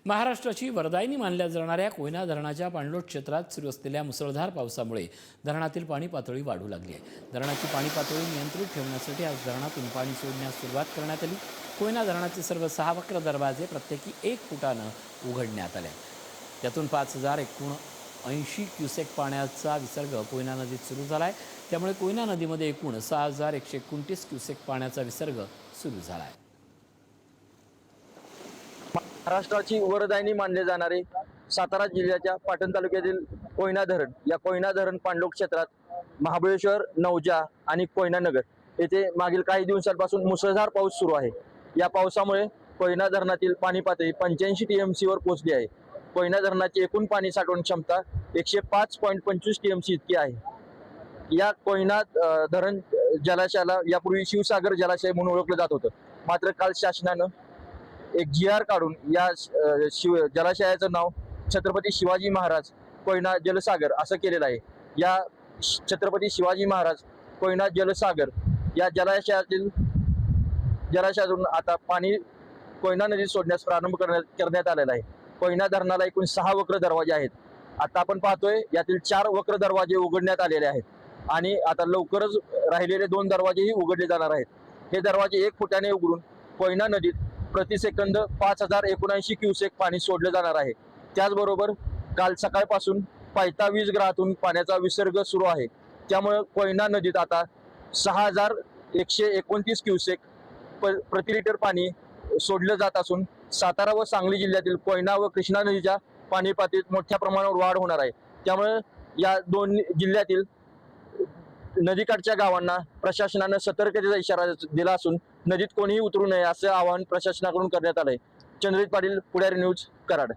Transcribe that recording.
महाराष्ट्राची वरदायिनी मानल्या जाणाऱ्या कोयना धरणाच्या पाणलोट क्षेत्रात सुरू असलेल्या मुसळधार पावसामुळे धरणातील पाणी पातळी वाढू लागली आहे। धरणाची पाणी पातळी नियंत्रित ठेवण्यासाठी आज धरणातून पाणी सोडण्यास सुरुवात करण्यात आली। कोयना धरणाचे सर्व 6 वक्र दरवाजे प्रत्येकी 1 फुटानं उघडण्यात आले। त्यातून 5080 क्युसेक पाण्याचा विसर्ग कोयना नदीत सुरू झाला आहे। त्यामुळे कोयना नदीमध्ये एकूण 6129 क्युसेक पाण्याचा विसर्ग सुरू झाला आहे। महाराष्ट्राची वरदायिनी मानले जाणारे सातारा जिल्ह्याच्या पाटण तालुक्यातील कोयना धरण, या कोयना धरण पाणलोट क्षेत्रात महाबळेश्वर, नौजा आणि कोयना नगर येथे मागील काही दिवसांपासून मुसळधार पाऊस सुरू आहे। या पावसामुळे कोयना धरणातील पाणी पातळी 85 TMC वर पोहोचली आहे। कोयना धरणाची एकूण पाणी साठवण क्षमता 105.25 TMC इतकी आहे। या कोयना धरण जलाशयाला यापूर्वी शिवसागर जलाशय म्हणून ओळखलं जात होतं, मात्र काल शासनानं एक GR काढून या जलाशयाचं नाव छत्रपती शिवाजी महाराज कोयना जलसागर असं केलेलं आहे। या छत्रपती शिवाजी महाराज कोयना जलसागर या जलाशयातून आता पाणी कोयना नदीत सोडण्यास प्रारंभ करण्यात आलेला आहे। कोयना धरणाला एकूण 6 वक्र दरवाजे आहेत। आता आपण पाहतोय यातील 4 वक्र दरवाजे उघडण्यात आलेले आहेत आणि आता लवकरच राहिलेले 2 दरवाजेही उघडले जाणार आहेत। हे दरवाजे 1 फुटाने उघडून कोयना नदीत प्रति सेकंद 5079 क्युसेक पाणी सोडलं जाणार आहे। त्याचबरोबर काल सकाळपासून पायथा वीज ग्रहातून पाण्याचा विसर्ग सुरू आहे। त्यामुळे कोयना नदीत आता 6129 क्युसेक प्रति लिटर पाणी सोडलं जात असून सातारा व सांगली जिल्ह्यातील कोयना व कृष्णा नदीच्या पाणी पातळीत मोठ्या प्रमाणावर वाढ होणार आहे। त्यामुळे या 2 जिल्ह्यातील नदीकाठच्या गावांना प्रशासनानं सतर्कतेचा इशारा दिला असून नदीत कोणीही उतरू नये असं आवाहन प्रशासनाकडून करण्यात आलंय। चंद्रजित पाटील, पुढारी न्यूज, कराड।